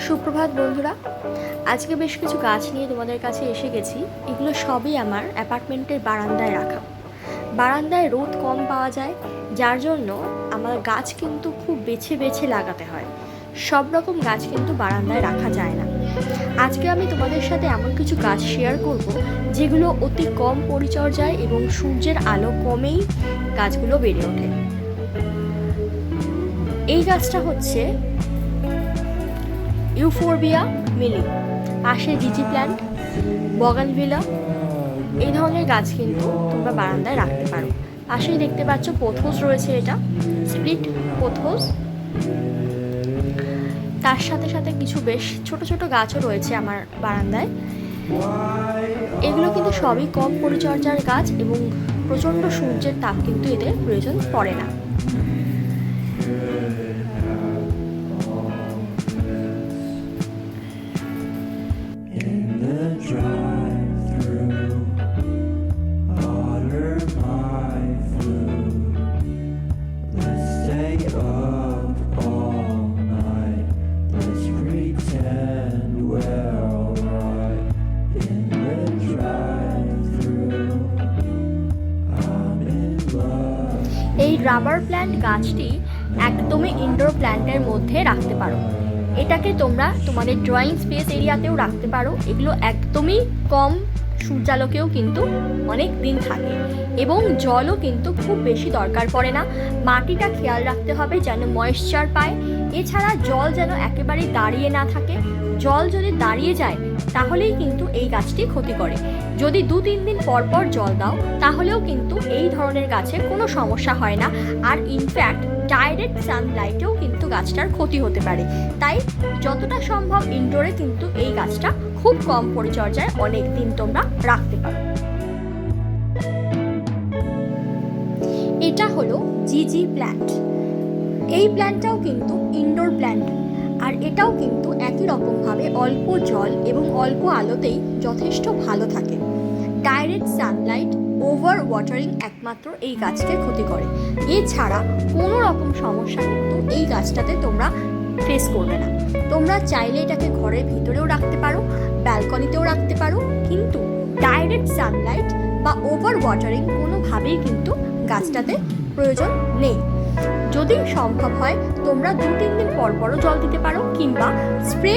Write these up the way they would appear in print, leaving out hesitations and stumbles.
সুপ্রভাত বন্ধুরা, আজকে বেশ কিছু গাছ নিয়ে তোমাদের কাছে এসে গেছি। এগুলো সবই আমার অ্যাপার্টমেন্টের বারান্দায় রাখা। বারান্দায় রোদ কম পাওয়া যায়, যার জন্য আমার গাছ কিন্তু খুব বেছে বেছে লাগাতে হয়। সব রকম গাছ কিন্তু বারান্দায় রাখা যায় না। আজকে আমি তোমাদের সাথে এমন কিছু গাছ শেয়ার করব যেগুলো অতি কম পরিচর্যায় এবং সূর্যের আলো কমেই গাছগুলো বেড়ে ওঠে। এই গাছটা হচ্ছে ইউফোরবিয়া মিলি, পাশে জিজি প্ল্যান্ট, বগানভিলা। এই ধরনের গাছ কিন্তু তোমরা বারান্দায় রাখতে পারো। পাশেই দেখতে পাচ্ছ পোথোস রয়েছে, এটা স্প্লিট পোথোস। তার সাথে সাথে কিছু বেশ ছোট ছোট গাছও রয়েছে আমার বারান্দায়। এগুলো কিন্তু সবই কম পরিচর্যার গাছ এবং প্রচণ্ড সূর্যের তাপ কিন্তু এদের প্রয়োজন পড়ে না। এই রাবার প্ল্যান্ট গাছটি একদমই ইনডোর প্ল্যান্টের মধ্যে রাখতে পারো। এটাকে তোমরা তোমাদের ড্রয়িং স্পেস এরিয়াতেও রাখতে পারো। এগুলো একদমই কম সূর্যালোকেও কিন্তু অনেক দিন থাকে এবং জলও কিন্তু খুব বেশি দরকার পড়ে না। মাটিটা খেয়াল রাখতে হবে যেন ময়েশ্চার পায়। এছাড়া জল যেন একেবারেই দাঁড়িয়ে না থাকে। জল যদি দাঁড়িয়ে যায় তাহলেই কিন্তু এই গাছটি ক্ষতি করে। যদি 2-3 দিন পর পর জল দাও তাহলেও কিন্তু এই ধরনের গাছে কোনো সমস্যা হয় না। আর ইনফ্যাক্ট ডাইরেক্ট সানলাইটেও কিন্তু গাছটার ক্ষতি হতে পারে। তাই যতটা সম্ভব ইনডোরে কিন্তু এই গাছটা খুব কম পরিচর্যায় অনেক দিন তোমরা রাখতে পারো। এটা হলো জিজি প্ল্যান্ট। এই প্ল্যান্টটাও কিন্তু ইনডোর প্ল্যান্ট, আর এটাও কিন্তু একই রকমভাবে অল্প জল এবং অল্প আলোতেই যথেষ্ট ভালো থাকে। ডাইরেক্ট সানলাইট, ওভার ওয়াটারিং একমাত্র এই গাছকে ক্ষতি করে। এছাড়া কোনো রকম সমস্যা কিন্তু এই গাছটাতে তোমরা ফেস করবে না। তোমরা চাইলে এটাকে ঘরের ভিতরেও রাখতে পারো, ব্যালকনিতেও রাখতে পারো, কিন্তু ডাইরেক্ট সানলাইট বা ওভার ওয়াটারিং কোনোভাবেই কিন্তু গাছটাতে প্রয়োজন নেই। যদি সম্ভব হয় তোমরা 2-3 দিন পর পরও জল দিতে পারো কিংবা স্প্রে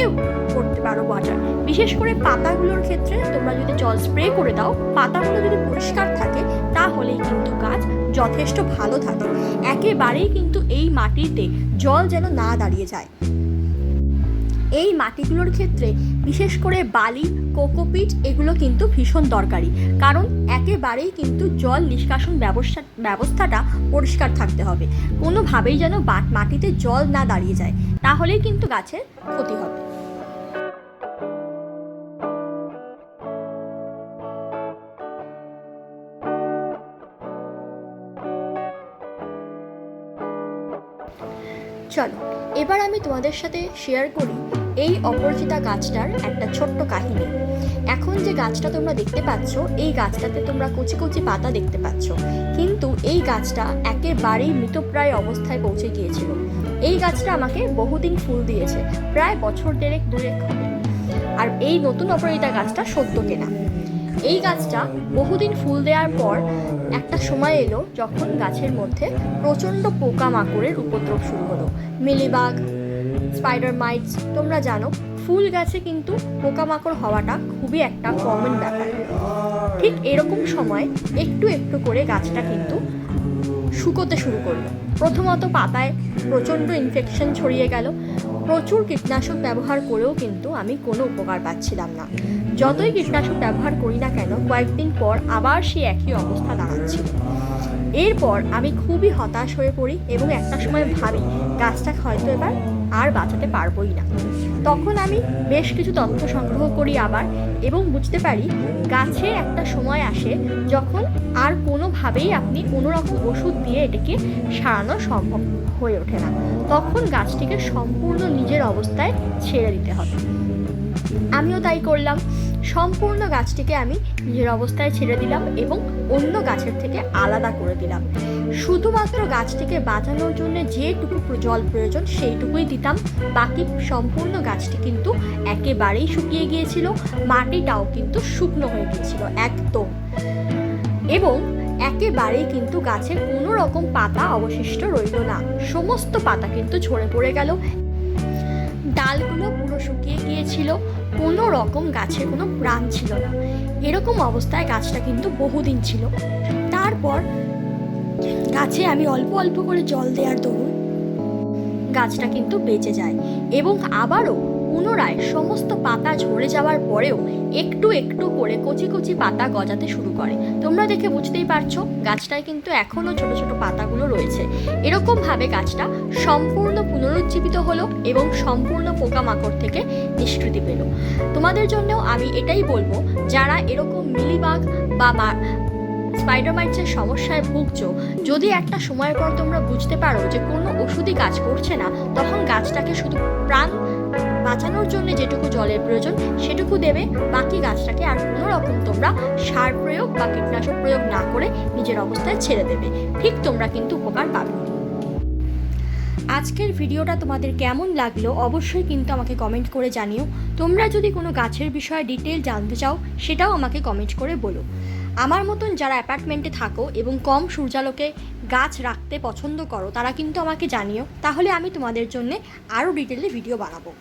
করতে পারো ওয়াটার। বিশেষ করে পাতাগুলোর ক্ষেত্রে তোমরা যদি জল স্প্রে করে দাও, পাতাগুলো যদি পরিষ্কার থাকে তাহলেই কিন্তু গাছ যথেষ্ট ভালো থাকে। একেবারেই কিন্তু এই মাটিতে জল যেন না দাঁড়িয়ে যায়। এই মাটিগুলোর ক্ষেত্রে বিশেষ করে বালি, কোকোপিট এগুলো কিন্তু ভীষণ দরকারি, কারণ একেবারেই কিন্তু জল নিষ্কাশন ব্যবস্থাটা পরিষ্কার থাকতে হবে। কোনোভাবেই যেন মাটিতে জল না দাঁড়িয়ে যায়, তাহলেই কিন্তু গাছের ক্ষতি হবে। চলো এবার আমি তোমাদের সাথে শেয়ার করি এই অপরাজিতা গাছটার একটা ছোট্ট কাহিনী। এখন যে গাছটা তোমরা দেখতে পাচ্ছ, এই গাছটাতে তোমরা কচি কচি পাতা দেখতে পাচ্ছ, কিন্তু এই গাছটা একেবারেই মৃতপ্রায় অবস্থায় পৌঁছে গিয়েছিল। এই গাছটা আমাকে বহুদিন ফুল দিয়েছে, প্রায় বছর দেড়েক হবে। আর এই নতুন অপরাজিতা গাছটা সদ্য কেনা। এই গাছটা বহুদিন ফুল দেওয়ার পর একটা সময় এলো যখন গাছের মধ্যে প্রচণ্ড পোকামাকড়ের উপদ্রব শুরু হলো। মিলিবাগ, স্পাইডার মাইটস, তোমরা জানো ফুল গাছে কিন্তু পোকামাকড় হওয়াটা খুবই একটা কমন ব্যাপার। ঠিক এরকম সময় একটু একটু করে গাছটা কিন্তু শুকোতে শুরু করলো। প্রথমত পাতায় প্রচণ্ড ইনফেকশন ছড়িয়ে গেল। প্রচুর কীটনাশক ব্যবহার করেও কিন্তু আমি কোনো উপকার পাচ্ছিলাম না। যতই কীটনাশক ব্যবহার করি না কেন, কয়েকদিন পর আবার সেই একই অবস্থা দাঁড়াচ্ছিল। এরপর আমি খুবই হতাশ হয়ে পড়ি এবং একটা সময় ভাবি গাছটা হয়তো এবার আর বাঁচাতে পারবোই না। তখন আমি বেশ কিছু তথ্য সংগ্রহ করি আবার, এবং বুঝতে পারি গাছের একটা সময় আসে যখন আর কোনোভাবেই আপনি কোনো রকম ওষুধ দিয়ে এটাকে সারানো সম্ভব হয়ে ওঠে না। তখন গাছটিকে সম্পূর্ণ নিজের অবস্থায় ছেড়ে দিতে হবে। আমিও তাই করলাম। সম্পূর্ণ গাছটিকে আমি নিজের অবস্থায় ছেড়ে দিলাম এবং অন্য গাছের থেকে আলাদা করে দিলাম। শুধুমাত্র গাছটিকে বাঁচানোর জন্য যেটুকু জল প্রয়োজন সেইটুকুই দিতাম। বাকি সম্পূর্ণ গাছটি কিন্তু একেবারেই শুকিয়ে গিয়েছিল, মাটিটাও কিন্তু শুকনো হয়ে গিয়েছিল একদম, এবং একেবারেই কিন্তু গাছে কোনো রকম পাতা অবশিষ্ট রইল না, সমস্ত পাতা কিন্তু ঝরে পড়ে গেল, ডালগুলো পুরো শুকিয়ে গিয়েছিল, কোনো রকম গাছে কোনো প্রাণ ছিল না। এরকম অবস্থায় গাছটা কিন্তু বহুদিন ছিল। তারপর গাছে আমি অল্প অল্প করে জল দেওয়ার দরুন গাছটা কিন্তু বেঁচে যায়, এবং আবারও পুনরায় সমস্ত পাতা ঝরে যাওয়ার পরেও একটু একটু করে কচি কচি পাতা গজাতে শুরু করে। তোমরা দেখে বুঝতেই পারছো গাছটায় কিন্তু এখনো ছোট ছোট পাতাগুলো রয়েছে। এরকম ভাবে গাছটা সম্পূর্ণ পুনরুজ্জীবিত হলো এবং সম্পূর্ণ পোকামাকড় থেকে নিষ্কৃতি পেল। তোমাদের জন্যও আমি এটাই বলবো, যারা এরকম মিলিবাগ বা স্পাইডার মাইটসের সমস্যায় ভুগছো, যদি একটা সময়ের পর তোমরা বুঝতে পারো যে কোনো ওষুধই কাজ করছে না, তখন গাছটাকে শুধু প্রাণ বাঁচানোর জন্য যেটুকু জলের প্রয়োজন সেটুকু দেবে, বাকি গাছটাকে আর কোনো রকম তোমরা সার প্রয়োগ বা কীটনাশক প্রয়োগ না করে নিজের অবস্থায় ছেড়ে দেবে। ঠিক তোমরা কিন্তু উপকার পাবে। আজকের ভিডিওটা তোমাদের কেমন লাগলো অবশ্যই কিন্তু আমাকে কমেন্ট করে জানিও। তোমরা যদি কোনো গাছের বিষয়ে ডিটেল জানতে চাও সেটাও আমাকে কমেন্ট করে বলো। আমার মতন যারা অ্যাপার্টমেন্টে থাকো এবং কম সূর্যালোকে গাছ রাখতে পছন্দ করো তারা কিন্তু আমাকে জানিও, তাহলে আমি তোমাদের জন্য আরও ডিটেলে ভিডিও বানাবো।